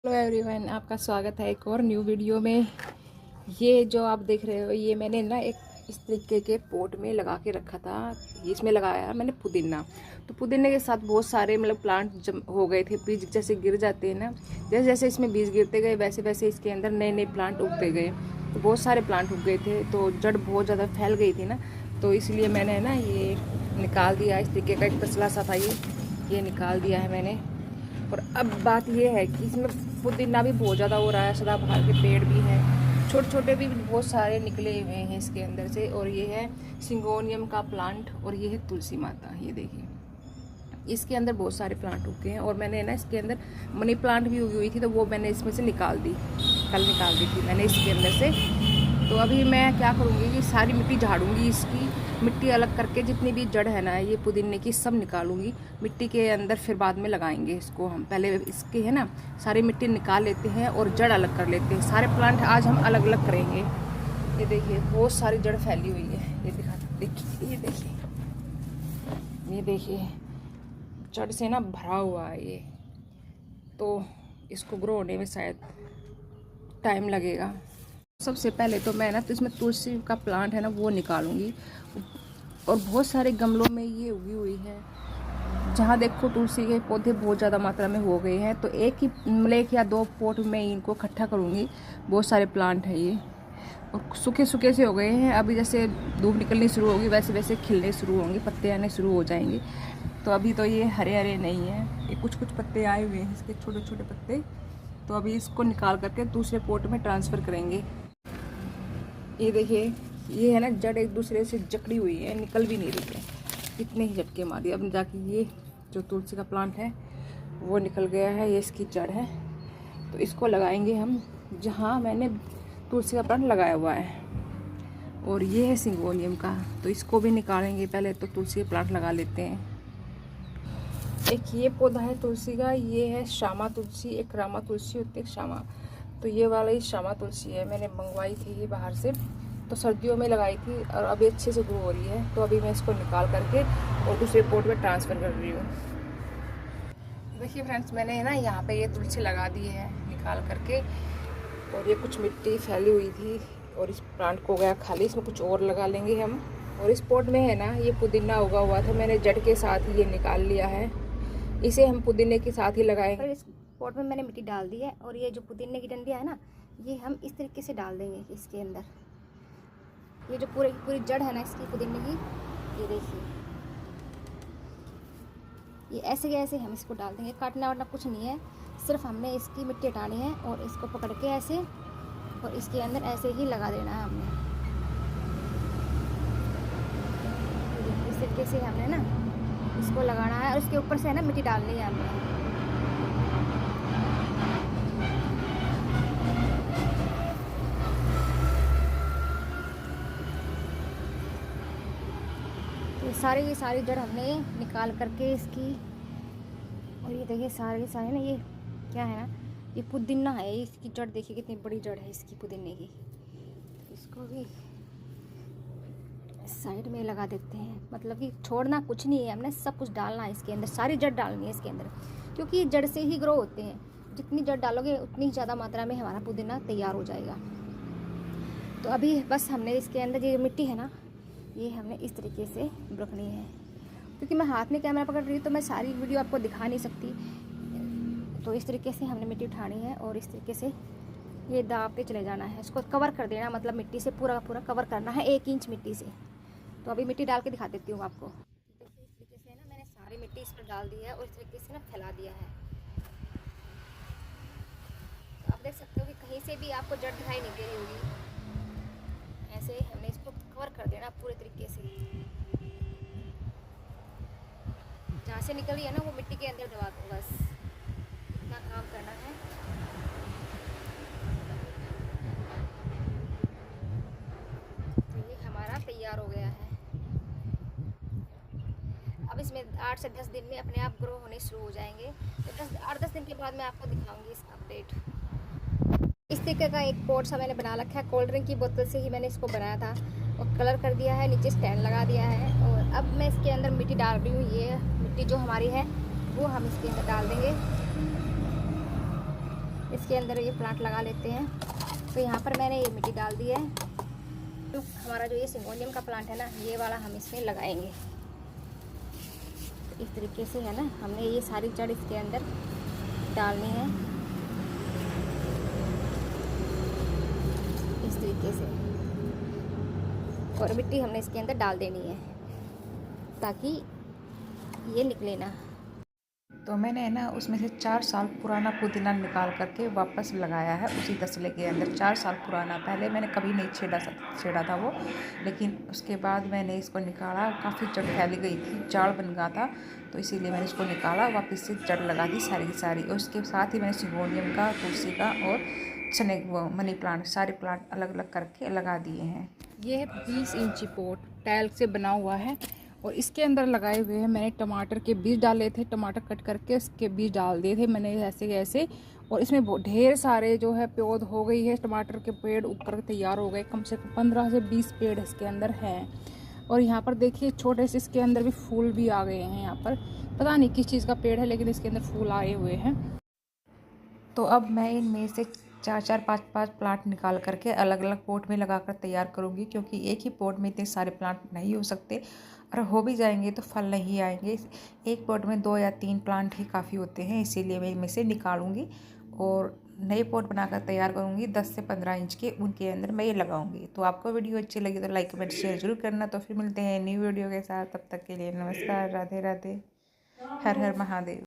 Hello everyone, आपका स्वागत है एक और न्यू वीडियो में। ये जो आप देख रहे हो ये मैंने ना एक इस तरीके के पॉट में लगा के रखा था। इसमें लगाया मैंने पुदीना। तो पुदीने के साथ बहुत सारे प्लांट जम हो गए थे, बीज जैसे गिर जाते हैं ना, जैसे जैसे इसमें बीज गिरते गए वैसे वैसे इसके अंदर नए नए प्लांट उगते गए। तो बहुत सारे प्लांट उग गए थे, तो जड़ बहुत ज़्यादा फैल गई थी ना, तो इसलिए मैंने ना ये निकाल दिया। इस तरीके का एक तसला सा था, ये निकाल दिया है मैंने। और अब बात ये है कि इसमें पुदीना भी बहुत ज़्यादा हो रहा है, सदाबहार के पेड़ भी हैं, छोटे छोटे भी बहुत सारे निकले हुए हैं इसके अंदर से। और ये है सिंगोनियम का प्लांट और ये है तुलसी माता। ये देखिए इसके अंदर बहुत सारे प्लांट उगे हैं। और मैंने ना इसके अंदर मनी प्लांट भी उगी हुई थी, तो वो मैंने इसमें से निकाल दी, कल निकाल दी थी मैंने इसके अंदर से। तो अभी मैं क्या करूँगी कि सारी मिट्टी झाड़ूंगी, इसकी मिट्टी अलग करके जितनी भी जड़ है ना ये पुदीने की सब निकालूंगी मिट्टी के अंदर। फिर बाद में लगाएंगे इसको हम, पहले इसके है ना सारी मिट्टी निकाल लेते हैं और जड़ अलग कर लेते हैं। सारे प्लांट आज हम अलग अलग करेंगे। ये देखिए बहुत सारी जड़ फैली हुई है, ये देखिए, ये देखिए, ये देखिए जड़ से ना भरा हुआ है ये। तो इसको ग्रो होने में शायद टाइम लगेगा। सबसे पहले तो मैं ना तो इसमें तुलसी का प्लांट है ना वो निकालूंगी। और बहुत सारे गमलों में ये उगी हुई है, जहाँ देखो तुलसी के पौधे बहुत ज़्यादा मात्रा में हो गए हैं। तो एक या दो पॉट में इनको इकट्ठा करूँगी। बहुत सारे प्लांट हैं ये, और सूखे सूखे से हो गए हैं। अभी जैसे धूप निकलनी शुरू होगी वैसे वैसे खिलने शुरू होंगे, पत्ते आने शुरू हो जाएंगे। तो अभी तो ये हरे हरे नहीं हैं, ये कुछ कुछ पत्ते आए हुए हैं इसके, छोटे छोटे पत्ते। तो अभी इसको निकाल करके दूसरे पॉट में ट्रांसफ़र करेंगे। ये देखिए ये है ना जड़ एक दूसरे से जकड़ी हुई है, निकल भी नहीं रही है, इतने ही झटके मारी। अब जाके ये जो तुलसी का प्लांट है वो निकल गया है, ये इसकी जड़ है। तो इसको लगाएंगे हम जहाँ मैंने तुलसी का प्लांट लगाया हुआ है। और ये है सिंगोनियम का, तो इसको भी निकालेंगे। पहले तो तुलसी का प्लांट लगा लेते हैं। एक ये पौधा है तुलसी का, ये है श्यामा तुलसी। एक रामा तुलसी होती है, एक श्यामा। तो ये वाला ही श्यामा तुलसी है, मैंने मंगवाई थी ये बाहर से, तो सर्दियों में लगाई थी और अभी अच्छे से ग्रो हो रही है। तो अभी मैं इसको निकाल करके और दूसरे पॉट में ट्रांसफ़र कर रही हूँ। देखिए फ्रेंड्स, मैंने ना यहाँ पे ये तुलसी लगा दी है निकाल करके। और ये कुछ मिट्टी फैली हुई थी और इस प्लांट को गया खाली, इसमें कुछ और लगा लेंगे हम। और इस पॉट में है ना ये पुदीना उगा हुआ था, मैंने जड़ के साथ ही ये निकाल लिया है, इसे हम पुदीने के साथ ही लगाएंगे। इस पॉट में मैंने मिट्टी डाल दी है और ये जो पुदीने की डंडियाँ है ना, ये हम इस तरीके से डाल देंगे इसके अंदर। ये जो पूरी जड़ है ना इसकी पुदीने की, ये देखिए, ये ऐसे के ऐसे हम इसको डाल देंगे। काटना वाटना कुछ नहीं है, सिर्फ हमने इसकी मिट्टी हटानी है और इसको पकड़ के ऐसे और इसके अंदर ऐसे ही लगा देना है हमने। इस तरीके से हमने ना इसको लगाना है और उसके ऊपर से है ना मिट्टी डालनी है हमने। तो ये सारी जड़ हमने निकाल करके इसकी, और ये देखिए सारे ना ये क्या है ना, ये पुदीना है। इसकी जड़ देखिए कितनी बड़ी जड़ है इसकी पुदीने की। इसको भी साइड में लगा देते हैं, मतलब कि छोड़ना कुछ नहीं है, हमने सब कुछ डालना है इसके अंदर, सारी जड़ डालनी है इसके अंदर, क्योंकि ये जड़ से ही ग्रो होते हैं। जितनी जड़ डालोगे उतनी ज़्यादा मात्रा में हमारा पुदीना तैयार हो जाएगा। तो अभी बस हमने इसके अंदर ये मिट्टी है ना, ये हमने इस तरीके से रखनी है। क्योंकि मैं हाथ में कैमरा पकड़ रही हूँ तो मैं सारी वीडियो आपको दिखा नहीं सकती। तो इस तरीके से हमने मिट्टी उठानी है और इस तरीके से ये दाब के चले जाना है, इसको कवर कर देना, मतलब मिट्टी से पूरा कवर करना है 1 इंच मिट्टी से। तो अभी मिट्टी डाल के दिखा देती हूँ आपको। तो इस तरीके से ना मैंने सारी मिट्टी इस पर डाल दी है और इस तरीके से ना फैला दिया है। तो आप देख सकते हो कि कहीं से भी आपको जड़ दिखाई नहीं दे रही होगी। ऐसे हमने इसको कवर कर देना पूरे तरीके से, जहाँ से निकल रही है ना वो मिट्टी के अंदर दबा दो, बस इतना काम करना है। तो ये हमारा तैयार हो गया है। अब इसमें 8 से 10 दिन में अपने आप ग्रो होने शुरू हो जाएंगे। तो 8-10 दिन के बाद मैं आपको दिखाऊंगी इसका अपडेट। इस तरीके का एक पॉट सा मैंने बना रखा है, कोल्ड ड्रिंक की बोतल से ही मैंने इसको बनाया था और कलर कर दिया है, नीचे स्टैंड लगा दिया है। और अब मैं इसके अंदर मिट्टी डाल रही हूँ। ये मिट्टी जो हमारी है वो हम इसके अंदर डाल देंगे। इसके अंदर ये प्लांट लगा लेते हैं। तो यहाँ पर मैंने ये मिट्टी डाल दी है। तो हमारा जो ये सिंगोनियम का प्लांट है ना, ये वाला हम इसमें लगाएंगे। तो इस तरीके से है ना, हमने ये सारी जड़ इसके अंदर डालनी है इस तरीके से, और मिट्टी हमने इसके अंदर डाल देनी है ताकि ये निकले ना। तो मैंने ना उसमें से 4 साल पुराना पुदीना निकाल करके वापस लगाया है उसी तसले के अंदर। 4 साल पुराना, पहले मैंने कभी नहीं छेड़ा था वो, लेकिन उसके बाद मैंने इसको निकाला। काफ़ी जड़ फैल गई थी, जाड़ बन गया था, तो इसीलिए मैंने इसको निकाला, वापस से जड़ लगा दी सारी की सारी। और उसके साथ ही मैंने सिंगोनियम का, तुलसी का और चने मनी प्लांट, सारे प्लांट अलग अलग करके लगा दिए हैं। ये है 20 इंची पॉट, टाइल से बना हुआ है, और इसके अंदर लगाए हुए हैं मैंने टमाटर के बीज डाले थे। टमाटर कट करके इसके बीज डाल दिए थे मैंने ऐसे ऐसे, और इसमें ढेर सारे जो है पौध हो गई है। टमाटर के पेड़ ऊपर तैयार हो गए, कम से कम 15 से 20 पेड़ इसके अंदर हैं। और यहाँ पर देखिए छोटे से इसके अंदर भी फूल भी आ गए हैं। यहाँ पर पता नहीं किस चीज़ का पेड़ है, लेकिन इसके अंदर फूल आए हुए हैं। तो अब मैं इनमें से 4-4, 5-5 प्लांट निकाल करके अलग अलग पॉट में लगाकर तैयार करूँगी, क्योंकि एक ही पॉट में इतने सारे प्लांट नहीं हो सकते, और हो भी जाएंगे तो फल नहीं आएंगे। एक पॉट में 2 या 3 प्लांट ही काफ़ी होते हैं, इसीलिए मैं इनमें से निकालूंगी और नए पॉट बनाकर तैयार करूँगी। 10 से 15 इंच के, उनके अंदर मैं ये लगाऊंगी। तो आपको वीडियो अच्छी लगी तो लाइक कमेंट शेयर जरूर करना। तो फिर मिलते हैं न्यू वीडियो के साथ, तब तक के लिए नमस्कार, राधे राधे, हर हर महादेव।